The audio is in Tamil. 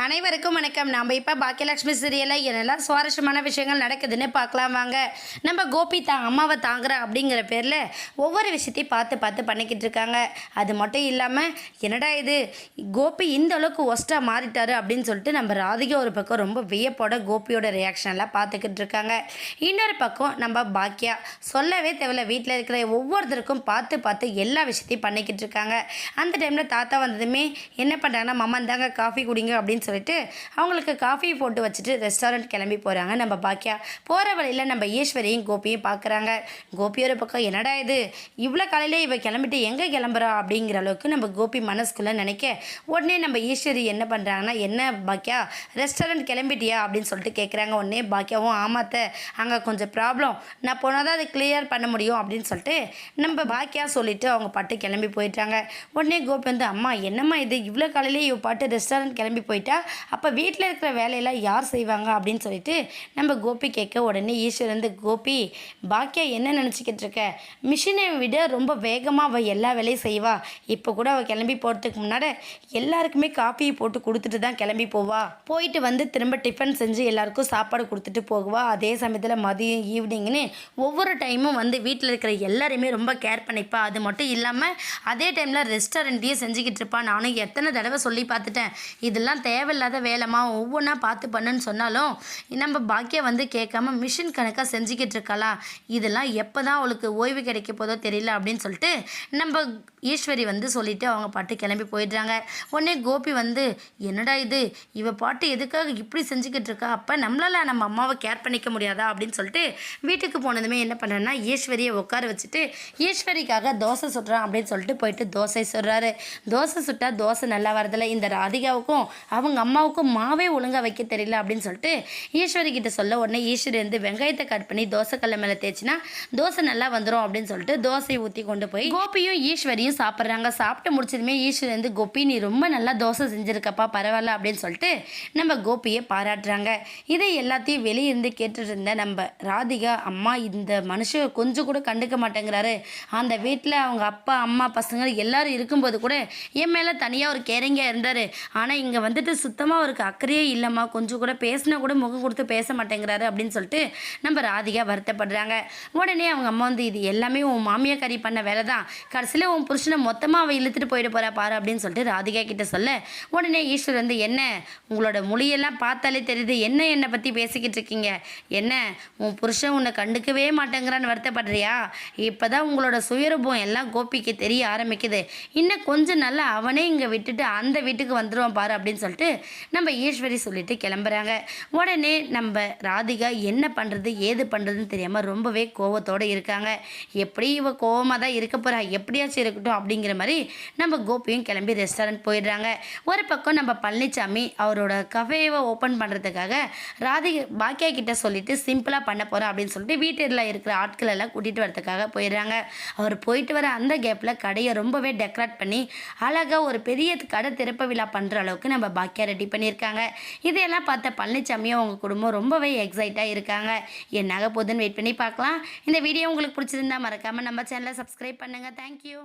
அனைவருக்கும் வணக்கம். நம்ம இப்போ பாக்கியலட்சுமி சீரியலில் என்னெல்லாம் சுவாரஸ்யமான விஷயங்கள் நடக்குதுன்னு பார்க்கலாம் வாங்க. நம்ம கோபி அம்மாவை தாங்குறா அப்படிங்கிற பேரில் ஒவ்வொரு விஷயத்தையும் பார்த்து பார்த்து பண்ணிக்கிட்டு இருக்காங்க. அது மட்டும் இல்லாமல் என்னடா இது கோபி இந்த அளவுக்கு ஒஸ்ட்டாக மாறிட்டாரு அப்படின்னு சொல்லிட்டு நம்ம ராதிகா ஒரு பக்கம் ரொம்ப வியப்போட கோபியோட ரியாக்ஷன்லாம் பார்த்துக்கிட்டு இருக்காங்க. இன்னொரு பக்கம் நம்ம பாக்கியா சொல்லவே தேவையில்ல, வீட்டில் இருக்கிற ஒவ்வொருத்தருக்கும் பார்த்து பார்த்து எல்லா விஷயத்தையும் பண்ணிக்கிட்டு இருக்காங்க. அந்த டைமில் தாத்தா வந்ததுமே என்ன பண்ணுறாங்கன்னா, மாமா இருந்தாங்க காஃபி குடிங்க அப்படின்னு சொல்லிட்டு அவங்களுக்கு காஃபி போட்டு வச்சுட்டு ரெஸ்டாரண்ட் கிளம்பி போகிறாங்க. நம்ம பாக்கியா போகிற வழியில் நம்ம ஈஸ்வரியும் கோபியும் பார்க்குறாங்க. கோபியோட பக்கம் என்னடா இது இவ்வளோ காலையிலே இவ கிளம்பிட்டு எங்கே கிளம்புறா அப்படிங்கிற அளவுக்கு நம்ம கோபி மனசுக்குள்ளே நினைக்க, உடனே நம்ம ஈஸ்வரி என்ன பண்ணுறாங்கன்னா, என்ன பாக்கியா ரெஸ்டாரண்ட் கிளம்பிட்டியா அப்படின்னு சொல்லிட்டு கேட்குறாங்க. உடனே பாக்கியாவும் ஆமாத்த அங்கே கொஞ்சம் ப்ராப்ளம், நான் போனால் தான் அதை கிளியர் பண்ண முடியும் அப்படின்னு சொல்லிட்டு நம்ம பாக்கியா சொல்லிவிட்டு அவங்க பாட்டு கிளம்பி போயிட்டாங்க. உடனே கோபி வந்து, அம்மா என்னம்மா இது இவ்வளோ காலையிலே இவ பாட்டு ரெஸ்டாரண்ட் கிளம்பி போயிட்டா, அப்போ வீட்டில் இருக்கிற வேலையெல்லாம் யார் செய்வாங்க அப்படின்னு சொல்லிட்டு நம்ம கோபி கேட்க, உடனே ஈஸ்வர் வந்து, கோபி பாக்கியா என்ன நினச்சிக்கிட்டு இருக்க, மிஷினை விட ரொம்ப வேகமாக அவள் எல்லா வேலையும் செய்வா. இப்போ கூட அவள் கிளம்பி போகிறதுக்கு முன்னாடி எல்லாருக்குமே காஃபியை போட்டு கொடுத்துட்டு தான் கிளம்பி போவா. போயிட்டு வந்து திரும்ப டிஃபன் செஞ்சு எல்லாருக்கும் சாப்பாடு கொடுத்துட்டு போகுவா. அதே சமயத்தில் மதியம் ஈவினிங்னு ஒவ்வொரு டைமும் வந்து வீட்டில் இருக்கிற எல்லாருமே ரொம்ப கேர் பண்ணிப்பா. அது மட்டும் இல்லாமல் அதே டைமில் ரெஸ்டாரண்ட்டையும் செஞ்சுக்கிட்டு இருப்பா. நானும் எத்தனை தடவை சொல்லி பார்த்துட்டேன், இதெல்லாம் தேவையில்லாத வேலைமா, ஒவ்வொன்றா பார்த்து பண்ணுன்னு சொன்னாலும் நம்ம பாக்கியா வந்து கேட்காம மிஷின் கணக்காக செஞ்சுக்கிட்டு இருக்கலாம். இதெல்லாம் எப்போ தான் அவளுக்கு ஓய்வு கிடைக்க போதோ தெரியல அப்படின்னு சொல்லிட்டு நம்ம ஈஸ்வரி வந்து சொல்லிவிட்டு அவங்க பாட்டு கிளம்பி போயிடுறாங்க. உடனே கோபி வந்து, என்னடா இது இவ பாட்டு எதுக்காக இப்படி செஞ்சுக்கிட்டு இருக்கா, அப்போ நம்மளால் நம்ம அம்மாவை கேர் பண்ணிக்க முடியாதா அப்படின்னு சொல்லிட்டு வீட்டுக்கு போனதுமே என்ன பண்ணுறேன்னா, ஈஸ்வரியை உட்கார வச்சுட்டு ஈஸ்வரிக்காக தோசை சுடுறான் அப்படின்னு சொல்லிட்டு போயிட்டு தோசை சுடுறாரு. தோசை சுட்டால் தோசை நல்லா வரதில்லை, இந்த ராதிகாவுக்கும் அவங்க அம்மாவுக்கும் மாவே ஒழுங்காக வைக்க தெரியல அப்படின்னு சொல்லிட்டு ஈஸ்வரி கிட்ட சொல்ல, உடனே ஈஸ்வரி வந்து வெங்காயத்தை கட் பண்ணி தோசை கல்ல மேலே தேய்ச்சினா தோசை நல்லா வந்துடும் அப்படின்னு சொல்லிட்டு தோசையை ஊற்றி கொண்டு போய் கோபியும் ஈஸ்வரியும் சாப்பிட்றாங்க. சாப்பிட்டு முடிச்சதுமே ஈஸ்வரி வந்து, கோபி நீ ரொம்ப நல்லா தோசை செஞ்சுருக்கப்பா, பரவாயில்ல அப்படின்னு சொல்லிட்டு நம்ம கோபியை பாராட்டுறாங்க. இதை எல்லாத்தையும் வெளியே இருந்து கேட்டுட்டு இருந்த நம்ம ராதிகா, அம்மா இந்த மனுஷன் கொஞ்சம் கூட கண்டுக்க மாட்டேங்கிறாரு, அந்த வீட்டில் அவங்க அப்பா அம்மா பசங்க எல்லாரும் இருக்கும்போது கூட என் மேலே தனியாக ஒரு கேரிங்காக இருந்தார், ஆனால் இங்கே வந்துட்டு சுத்தமாக அவருக்கு அக்கறையே இல்லைம்மா, கொஞ்சம் கூட பேசினா கூட முகம் கொடுத்து பேச மாட்டேங்கிறாரு அப்படின்னு சொல்லிட்டு நம்ம ராதிகா வருத்தப்படுறாங்க. உடனே அவங்க அம்மா வந்து, இது எல்லாமே உன் மாமியாக்காரி பண்ண வேலை தான், கடைசியில் உன் புருஷனை மொத்தமாக அவள் இழுத்துட்டு போயிட்டு போகிறா பாரு அப்படின்னு சொல்லிட்டு ராதிகா கிட்ட சொல்ல, உடனே ஈஸ்வர் வந்து, என்ன உங்களோட மொழியெல்லாம் பார்த்தாலே தெரியுது, என்ன என்னை பற்றி பேசிக்கிட்டு இருக்கீங்க, என்ன உன் புருஷன் உன்னை கண்டுக்கவே மாட்டேங்கிறான்னு வருத்தப்படுறியா, இப்போ தான் உங்களோட சுயரூபம் எல்லாம் கோபிக்கு தெரிய ஆரம்பிக்குது, இன்னும் கொஞ்சம் நல்லா அவனே இங்கே விட்டுட்டு அந்த வீட்டுக்கு வந்துடுவான் பாரு அப்படின்னு சொல்லிட்டு நம்ம ஈஸ்வரி சொல்லிட்டு கிளம்புறாங்க. உடனே நம்ம ராதிகா என்ன பண்ணுறது ஏது பண்ணுறதுன்னு தெரியாமல் ரொம்பவே கோவத்தோடு இருக்காங்க. எப்படி இவ கோவமாக தான் இருக்க போகிறா, எப்படியாச்சும் இருக்கட்டும் அப்படிங்கிற மாதிரி நம்ம கோபியும் கிளம்பி ரெஸ்டாரண்ட் போயிடுறாங்க. ஒரு பக்கம் நம்ம பழனிசாமி அவரோட கஃபேவை ஓப்பன் பண்ணுறதுக்காக ராதிகா பாக்கியா கிட்ட சொல்லிட்டு சிம்பிளாக பண்ண போகிறோம் அப்படின்னு சொல்லிட்டு வீட்டில் இருக்கிற ஆட்கள் எல்லாம் கூட்டிகிட்டு வரதுக்காக போயிடுறாங்க. அவர் போயிட்டு வர அந்த கேப்பில் கடையை ரொம்பவே டெக்கரேட் பண்ணி அழகாக ஒரு பெரிய கடை திறப்பு விழா பண்ணுற அளவுக்கு நம்ம பாக்கியா ரெடி பண்ணியிருக்காங்க. இதையெல்லாம் பார்த்த பழனிசாமியும் அவங்க குடும்பம் ரொம்பவே எக்ஸைட்டாக இருக்காங்க. என்னாக போதுன்னு வெயிட் பண்ணி பார்க்கலாம். இந்த வீடியோ உங்களுக்கு பிடிச்சிருந்தா மறக்காமல் நம்ம சேனலை சப்ஸ்கிரைப் பண்ணுங்கள். தேங்க்யூ.